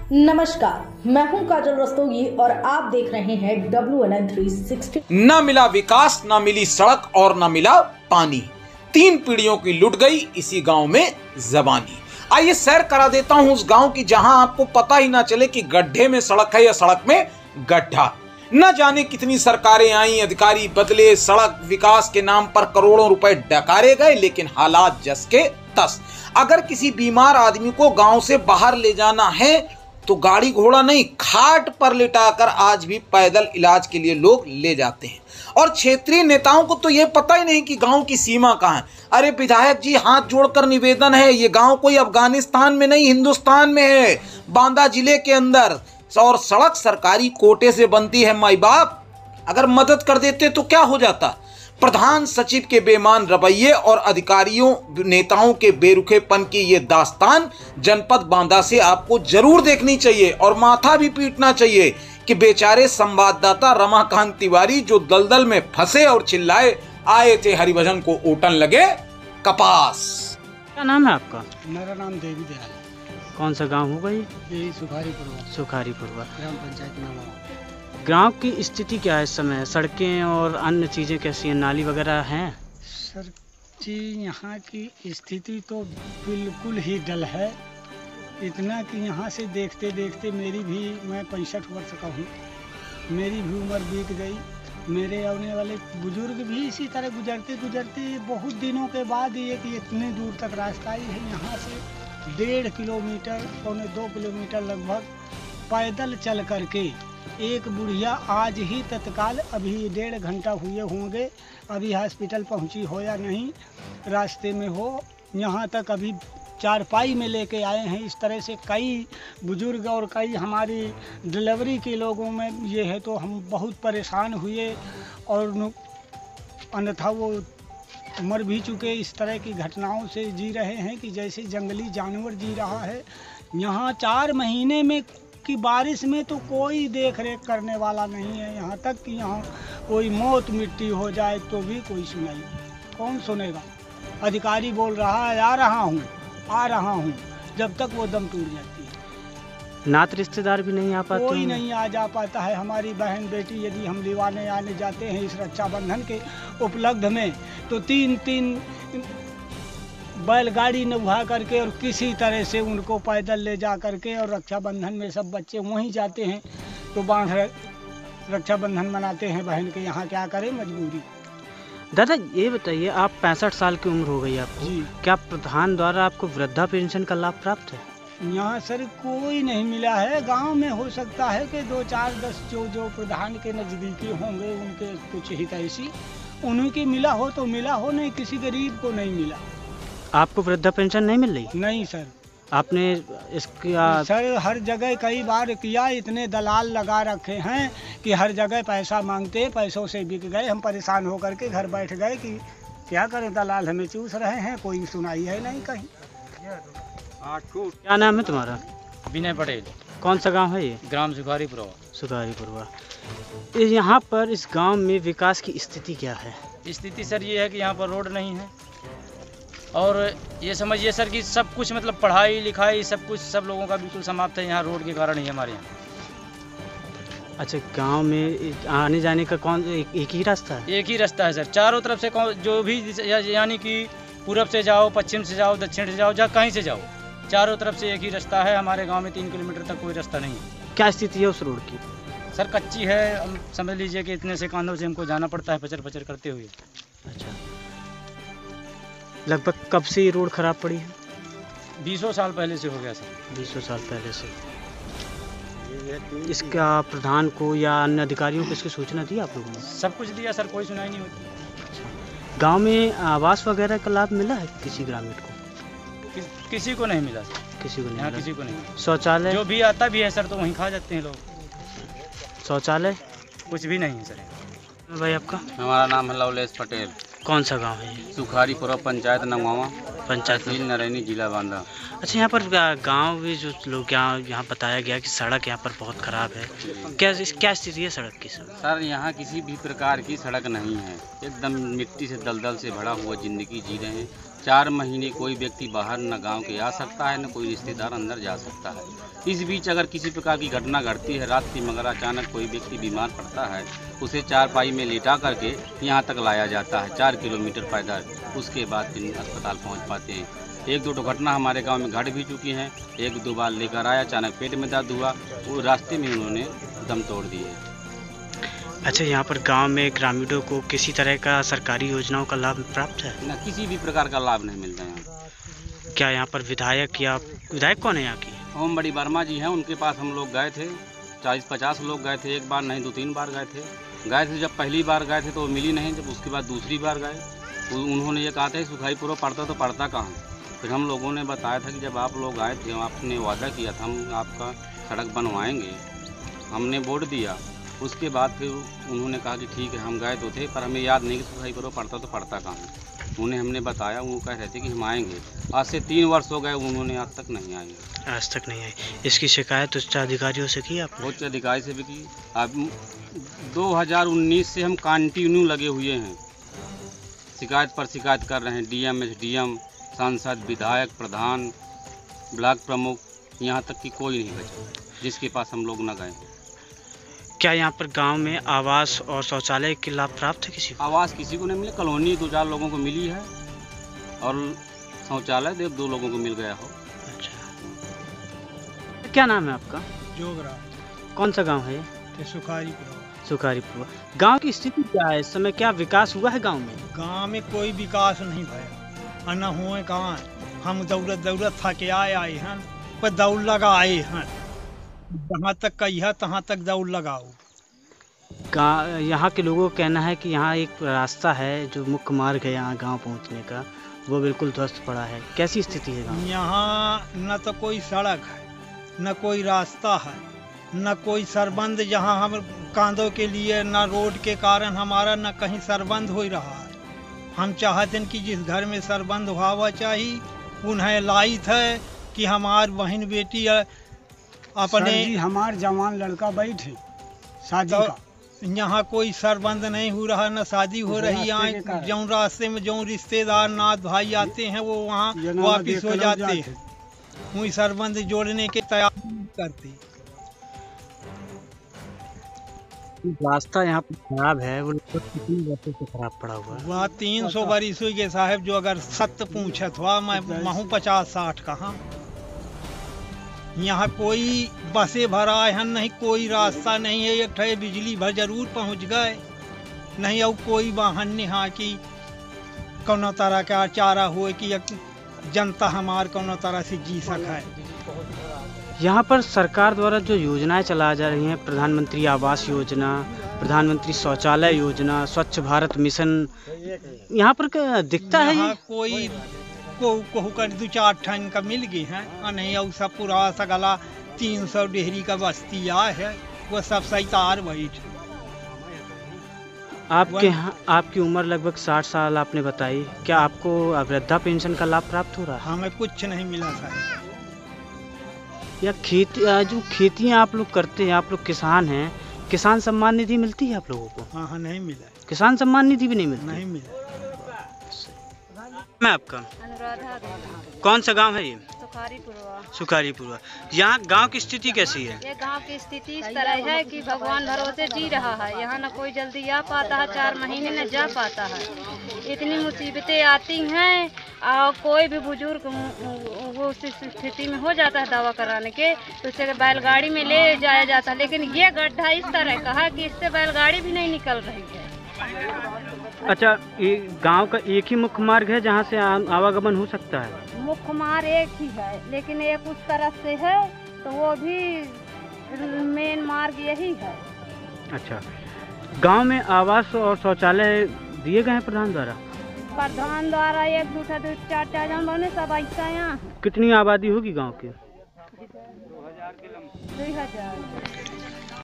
नमस्कार, मैं हूं काजल रस्तोगी और आप देख रहे हैं WNN 360। न मिला विकास, न मिली सड़क और न मिला पानी। 3 पीढ़ियों की लुट गई इसी गांव में जबानी। आइए सैर करा देता हूं उस गांव की जहां आपको पता ही ना चले कि गड्ढे में सड़क है या सड़क में गड्ढा। न जाने कितनी सरकारें आई, अधिकारी बदले, सड़क विकास के नाम पर करोड़ों रुपए डकारे गए, लेकिन हालात जस के तस। अगर किसी बीमार आदमी को गांव से बाहर ले जाना है तो गाड़ी घोड़ा नहीं, खाट पर लिटाकर आज भी पैदल इलाज के लिए लोग ले जाते हैं। और क्षेत्रीय नेताओं को तो यह पता ही नहीं कि गांव की सीमा कहां है। अरे विधायक जी, हाथ जोड़कर निवेदन है, ये गांव कोई अफगानिस्तान में नहीं, हिंदुस्तान में है, बांदा जिले के अंदर। और सड़क सरकारी कोटे से बनती है। माई बाप अगर मदद कर देते तो क्या हो जाता। प्रधान सचिव के बेमान रवैये और अधिकारियों नेताओं के बेरुखेपन की ये दास्तान जनपद बांदा से आपको जरूर देखनी चाहिए और माथा भी पीटना चाहिए कि बेचारे संवाददाता रमाकांत तिवारी जो दलदल में फंसे और चिल्लाए आए थे हरिभजन को ओटन लगे कपास। क्या नाम है आपका? मेरा नाम देवी दयाल। कौन सा गांव होगा ये? यही सुखारीपुरवा। सुखारीपुरवा ग्राम पंचायत नवा। गांव की स्थिति क्या है इस समय? सड़कें और अन्य चीज़ें कैसी हैं? नाली वगैरह हैं? सर जी, यहाँ की स्थिति तो बिल्कुल ही डल है। इतना कि यहाँ से देखते देखते मैं 65 वर्ष का हूँ, मेरी भी उम्र बीत गई। मेरे आने वाले बुजुर्ग भी इसी तरह गुजरते गुजरते बहुत दिनों के बाद ये कि इतने दूर तक रास्ता ही है। यहाँ से 1.5 किलोमीटर, 2 किलोमीटर लगभग पैदल चल करके एक बुढ़िया आज ही तत्काल अभी 1.5 घंटा हुए होंगे, अभी हॉस्पिटल पहुंची हो या नहीं, रास्ते में हो, यहाँ तक अभी चारपाई में लेके आए हैं। इस तरह से कई बुजुर्ग और कई हमारी डिलीवरी के लोगों में ये है, तो हम बहुत परेशान हुए और अन्यथा वो मर भी चुके। इस तरह की घटनाओं से जी रहे हैं कि जैसे जंगली जानवर जी रहा है। यहाँ 4 महीने में की बारिश में तो कोई देख रेख करने वाला नहीं है। यहाँ तक कि यहाँ कोई मौत मिट्टी हो जाए तो भी कोई सुनाई, कौन सुनेगा। अधिकारी बोल रहा है आ रहा हूँ, जब तक वो दम टूट जाती है। नात रिश्तेदार भी नहीं आ पाते? कोई नहीं आ जा पाता है। हमारी बहन बेटी यदि हम लिवाने आने जाते हैं इस रक्षाबंधन के उपलब्ध में, तो 3 बैलगाड़ी नभा करके और किसी तरह से उनको पैदल ले जा करके, और रक्षाबंधन में सब बच्चे वहीं जाते हैं तो बांध रक्षाबंधन मनाते हैं बहन के। यहाँ क्या करें, मजबूरी। दादा ये बताइए, आप 65 साल की उम्र हो गई आपको जी, क्या प्रधान द्वारा आपको वृद्धा पेंशन का लाभ प्राप्त है? यहाँ सर कोई नहीं मिला है। गांव में हो सकता है कि 2, 4, 10 जो प्रधान के नज़दीकी होंगे उनके कुछ हितैषी, उनके मिला हो तो मिला हो, नहीं किसी गरीब को नहीं मिला। आपको वृद्धा पेंशन नहीं मिल रही? नहीं सर। आपने इसका सर हर जगह कई बार किया, इतने दलाल लगा रखे हैं कि हर जगह पैसा मांगते, पैसों से बिक गए। हम परेशान होकर के घर बैठ गए कि क्या करें, दलाल हमें चूस रहे हैं, कोई सुनाई है नहीं कहीं। क्या नाम है तुम्हारा? विनय पटेल। कौन सा गांव है ये? ग्राम सुखारीपुरवा। सुखारीपुरवा। यहाँ पर इस गांव में विकास की स्थिति क्या है? स्थिति सर ये है कि यहाँ पर रोड नहीं है, और ये समझिए सर कि सब कुछ मतलब पढ़ाई लिखाई सब कुछ सब लोगों का बिल्कुल समाप्त है यहाँ रोड के कारण ही हमारे यहाँ। अच्छा, गांव में आने जाने का एक ही रास्ता है? एक ही रास्ता है सर, चारों तरफ से जो भी, यानी कि पूरब से जाओ, पश्चिम से जाओ, दक्षिण से जाओ, जहाँ कहीं से जाओ, चारों तरफ से एक ही रास्ता है। हमारे गाँव में 3 किलोमीटर तक कोई रास्ता नहीं है। क्या स्थिति है उस रोड की? सर कच्ची है, समझ लीजिए कि इतने से कांधों से हमको जाना पड़ता है पचर पचर करते हुए। अच्छा, लगभग कब से ये रोड खराब पड़ी है? 20 साल पहले से हो गया सर। 20 साल पहले से। इसका प्रधान को या अन्य अधिकारियों को इसकी सूचना दी आप लोगों ने? सब कुछ दिया सर, कोई सुनाई नहीं होती। गांव में आवास वगैरह का लाभ मिला है किसी ग्रामीण को? किसी को नहीं मिला सर। किसी को नहीं यहाँ मिला? किसी को नहीं। शौचालय जो भी आता भी है सर तो वहीं खा जाते हैं लोग। शौचालय कुछ भी नहीं है सर। भाई आपका? हमारा नाम है लवलेश पटेल। कौन सा गांव है ये? सुखारीपुरा पंचायत नगवावा, पंचायत नरैनी, जिला बांदा। अच्छा, यहाँ पर गांव में जो लोग यहाँ बताया गया कि सड़क यहाँ पर बहुत खराब है, क्या स्थिति है सड़क की? सर यहाँ किसी भी प्रकार की सड़क नहीं है, एकदम मिट्टी से दलदल से भरा हुआ ज़िंदगी जी रहे हैं। 4 महीने कोई व्यक्ति बाहर न गांव के आ सकता है, न कोई रिश्तेदार अंदर जा सकता है। इस बीच अगर किसी प्रकार की घटना घटती है रात की, मगर अचानक कोई व्यक्ति बीमार पड़ता है, उसे चारपाई में लेटा करके यहाँ तक लाया जाता है 4 किलोमीटर पैदल। उसके बाद फिर अस्पताल पहुँच पाते हैं। 1-2 घटना हमारे गांव में घट भी चुकी हैं। 1-2 बार लेकर आया, अचानक पेट में दर्द हुआ, वो रास्ते में उन्होंने दम तोड़ दिए। अच्छा, यहाँ पर गांव में ग्रामीणों को किसी तरह का सरकारी योजनाओं का लाभ प्राप्त है? न किसी भी प्रकार का लाभ नहीं मिलता यहाँ। क्या यहाँ पर विधायक कौन है यहाँ की? ओम बड़ी वर्मा जी हैं, उनके पास हम लोग गए थे। 40-50 लोग गए थे, एक बार नहीं 2-3 बार गए थे। जब पहली बार गए थे तो वो मिली नहीं। जब उसके बाद दूसरी बार गए, उन्होंने ये कहा था सुखाई पूर्व पड़ता तो पड़ता कहाँ। फिर हम लोगों ने बताया था कि जब आप लोग आए थे, आपने वादा किया था हम आपका सड़क बनवाएंगे, हमने वोट दिया। उसके बाद फिर उन्होंने कहा कि ठीक है, हम गए तो थे पर हमें याद नहीं कि सुखाई पूर्व पड़ता तो पड़ता कहाँ। उन्हें हमने बताया, वो कह रहे थे कि हम आएंगे। आज से 3 वर्ष हो गए, उन्होंने आज तक नहीं आए। आज तक नहीं आई। इसकी शिकायत उच्च अधिकारियों से की आपने? उच्च अधिकारी से भी की। अब 2019 से हम कंटिन्यू लगे हुए हैं, शिकायत पर शिकायत कर रहे हैं। डीएम, एसडीएम, सांसद, विधायक, प्रधान, ब्लॉक प्रमुख, यहाँ तक कि कोई नहीं बचा जिसके पास हम लोग न गए। क्या यहाँ पर गांव में आवास और शौचालय के लाभ प्राप्त है किसी को? आवास किसी को नहीं मिले, कॉलोनी 2-4 लोगों को मिली है और शौचालय 2 लोगों को मिल गया हो। अच्छा, क्या नाम है आपका? जोगराज। कौन सा गांव है ये? सुखारीपुर। गांव की स्थिति क्या है इस समय? क्या विकास हुआ है गांव में? गांव में कोई विकास नहीं भया, न हुए कहाँ। हम दौड़त थके आए हैं, पर दौड़ लगा आए हैं। जहाँ तक कहिए तहाँ तक दौड़ लगाओ। यहाँ के लोगों का कहना है कि यहाँ एक रास्ता है जो मुख्य मार्ग है यहाँ गांव पहुँचने का, वो बिल्कुल ध्वस्त पड़ा है। कैसी स्थिति है गाँव? यहाँ न तो कोई सड़क है, न कोई रास्ता है, न कोई सरबंद जहाँ हम कांदों के लिए, न रोड के कारण हमारा न कहीं सरबंद हो रहा है। हम चाहते हैं कि जिस घर में सरबंद हुआ चाहिए, उन्हें लाइत है कि हमार बहन बेटी अपने हमार जवान लड़का बैठे शादी तो का, यहाँ कोई सरबंद नहीं हो रहा, न शादी हो रही है। जो रास्ते में जो रिश्तेदार नाथ भाई आते हैं वो वहाँ वापिस हो जाते हैं, वही सरबंद जोड़ने के तैयार करते। रास्ता यहाँ पर खराब है, वो कितनी वर्षों से खराब पड़ा हुआ है? वहाँ 300 बरिसों के साहब, जो अगर सत्य पूछत हुआ मैं महू 50-60 कहाँ। यहाँ कोई बसें भरा है नहीं, कोई रास्ता नहीं है। एक ठे बिजली भर जरूर पहुँच गए नहीं, और कोई वाहन नहीं हाँ कि कोनो तरह का चारा हो कि जनता हमार कोनो तरह से जी सके। यहाँ पर सरकार द्वारा जो योजनाएं चला जा रही हैं, प्रधानमंत्री आवास योजना, प्रधानमंत्री शौचालय योजना, स्वच्छ भारत मिशन, यहाँ पर दिखता है यहाँ कोई को कर 2-4 ठन का मिल गई है, नहीं और सब पूरा सगला 300 डेहरी का बस्ती आ है, वो सब सैतार बैठ। आपके यहाँ आपकी उम्र लगभग 60 साल आपने बताई, क्या आपको वृद्धा पेंशन का लाभ प्राप्त हो रहा है? हमें कुछ नहीं मिला था। या जो खेतियाँ आप लोग करते हैं, आप लोग किसान हैं, किसान सम्मान निधि मिलती है आप लोगों को? हाँ, नहीं मिला। किसान सम्मान निधि भी नहीं मिलती? नहीं मिला। मैं आपका अनुराधा। कौन सा गांव है ये? सुखारीपुर। यहाँ गांव की स्थिति कैसी है? ये गांव की स्थिति इस तरह है कि भगवान भरोसे जी रहा है। यहाँ न कोई जल्दी आ पाता है, 4 महीने न जा पाता है। इतनी मुसीबतें आती हैं और कोई भी बुजुर्ग वो उस स्थिति में हो जाता है दवा कराने के, तो उसे बैलगाड़ी में ले जाया जाता है। लेकिन ये गड्ढा इस तरह का है कि इससे बैलगाड़ी भी नहीं निकल रही है। अच्छा, ये गांव का एक ही मुख्य मार्ग है जहां से आवागमन हो सकता है? मुख्य मार्ग एक ही है, लेकिन एक उस तरफ से है तो वो भी मेन मार्ग यही है। अच्छा, गांव में आवास और शौचालय दिए गए हैं प्रधान द्वारा? प्रधान द्वारा 1-2-3-4 जन बने, सब ऐसा यहाँ। कितनी आबादी होगी गांव की? 2000।